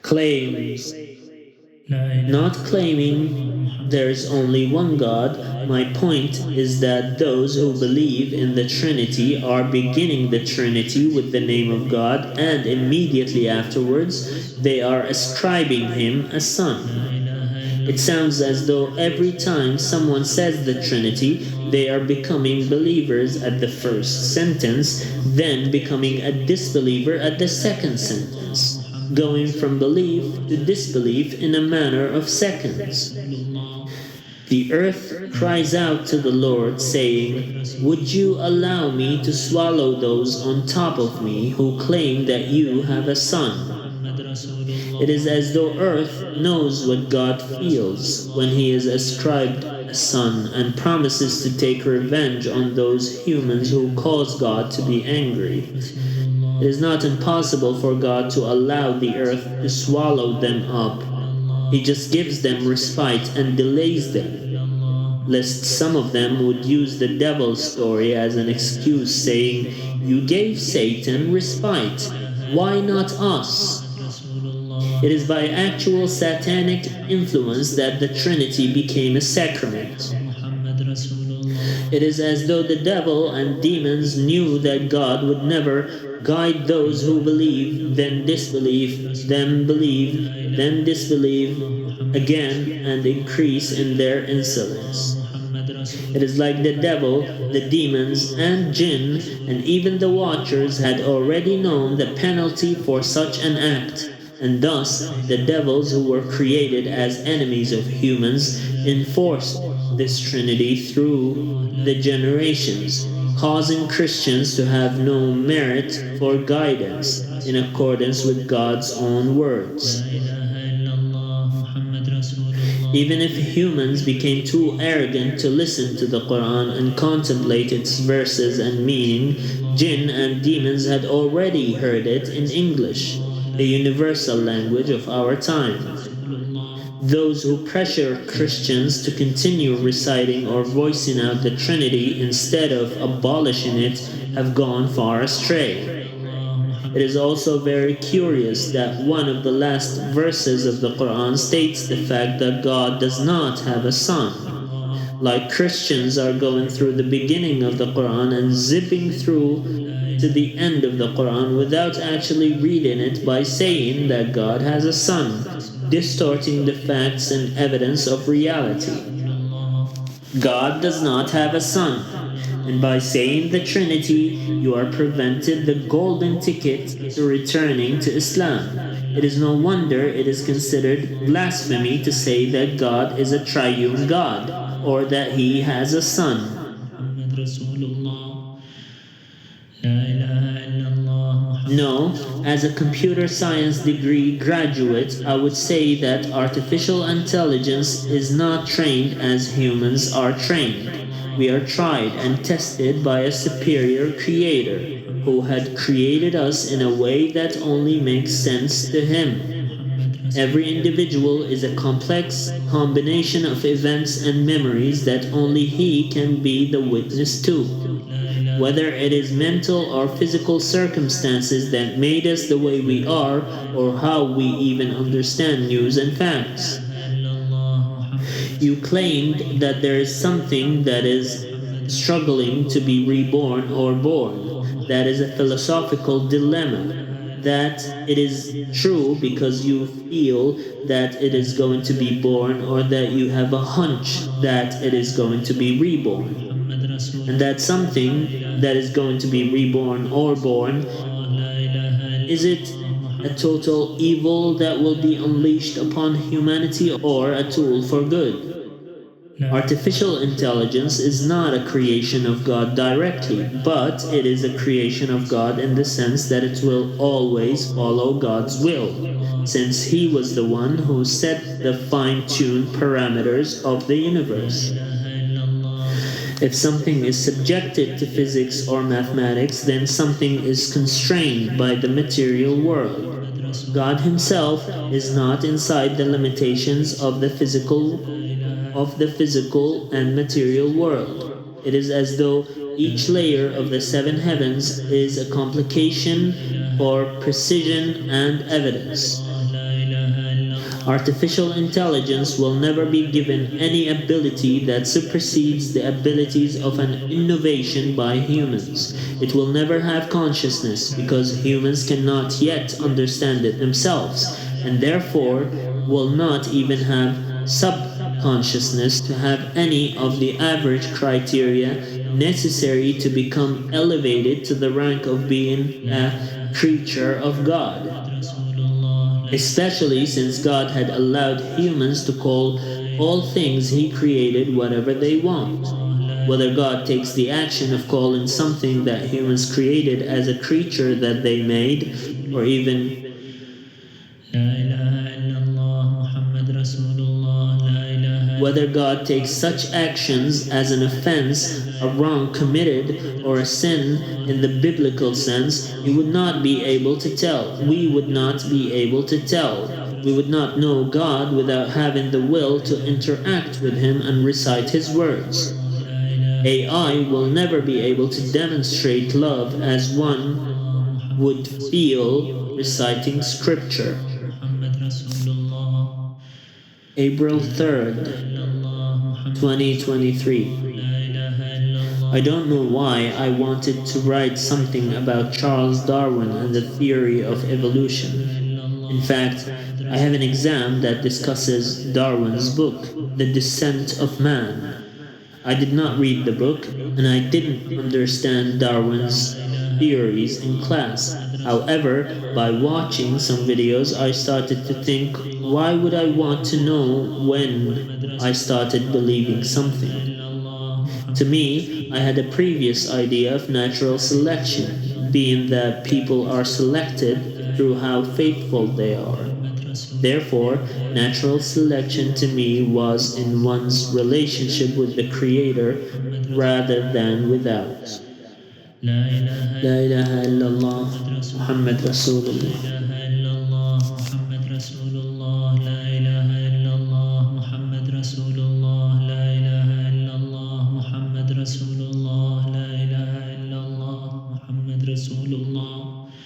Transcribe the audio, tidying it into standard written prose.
claims, not claiming there is only one God. My point is that those who believe in the Trinity are beginning the Trinity with the name of God, and immediately afterwards they are ascribing him a son. It sounds as though every time someone says the Trinity, they are becoming believers at the first sentence, then becoming a disbeliever at the second sentence, going from belief to disbelief in a matter of seconds. The earth cries out to the Lord, saying, "Would you allow me to swallow those on top of me who claim that you have a son?" It is as though earth knows what God feels when he is ascribed a son and promises to take revenge on those humans who cause God to be angry. It is not impossible for God to allow the earth to swallow them up. He just gives them respite and delays them, lest some of them would use the devil's story as an excuse, saying, "You gave Satan respite. Why not us?" It is by actual satanic influence that the Trinity became a sacrament. It is as though the devil and demons knew that God would never guide those who believe, then disbelieve, then believe, then disbelieve again, and increase in their insolence. It is like the devil, the demons, and jinn, and even the watchers had already known the penalty for such an act, and thus the devils who were created as enemies of humans enforced this Trinity through the generations, causing Christians to have no merit for guidance in accordance with God's own words. Even if humans became too arrogant to listen to the Quran and contemplate its verses and meaning, jinn and demons had already heard it in English, the universal language of our time. Those who pressure Christians to continue reciting or voicing out the Trinity instead of abolishing it have gone far astray. It is also very curious that one of the last verses of the Quran states the fact that God does not have a son. Like Christians are going through the beginning of the Quran and zipping through to the end of the Quran without actually reading it by saying that God has a son, distorting the facts and evidence of reality. God does not have a son, and by saying the Trinity, you are prevented the golden ticket to returning to Islam. It is no wonder it is considered blasphemy to say that God is a triune God, or that he has a son. No, as a computer science degree graduate, I would say that artificial intelligence is not trained as humans are trained. We are tried and tested by a superior creator who had created us in a way that only makes sense to him. Every individual is a complex combination of events and memories that only he can be the witness to. Whether it is mental or physical circumstances that made us the way we are, or how we even understand news and facts. You claimed that there is something that is struggling to be reborn or born. That is a philosophical dilemma. That it is true because you feel that it is going to be born, or that you have a hunch that it is going to be reborn. And that something that is going to be reborn or born, is it a total evil that will be unleashed upon humanity, or a tool for good? Artificial intelligence is not a creation of God directly, but it is a creation of God in the sense that it will always follow God's will, since He was the one who set the fine-tuned parameters of the universe. If something is subjected to physics or mathematics, then something is constrained by the material world. God himself is not inside the limitations of the physical and material world. It is as though each layer of the seven heavens is a complication for precision and evidence. Artificial intelligence will never be given any ability that supersedes the abilities of an innovation by humans. It will never have consciousness because humans cannot yet understand it themselves, and therefore will not even have subconsciousness to have any of the average criteria necessary to become elevated to the rank of being a creature of God, especially since God had allowed humans to call all things He created whatever they want. Whether God takes the action of calling something that humans created as a creature that they made, or even whether God takes such actions as an offense, a wrong committed, or a sin in the biblical sense, He would not be able to tell. We would not be able to tell. We would not know God without having the will to interact with Him and recite His words. AI will never be able to demonstrate love as one would feel reciting scripture. April 3rd, 2023. I don't know why I wanted to write something about Charles Darwin and the theory of evolution. In fact, I have an exam that discusses Darwin's book, The Descent of Man. I did not read the book, and I didn't understand Darwin's theories in class. However, by watching some videos, I started to think, why would I want to know when I started believing something? To me, I had a previous idea of natural selection, being that people are selected through how faithful they are. Therefore, natural selection to me was in one's relationship with the Creator rather than without. La ilaha illallah Muhammad Rasulullah.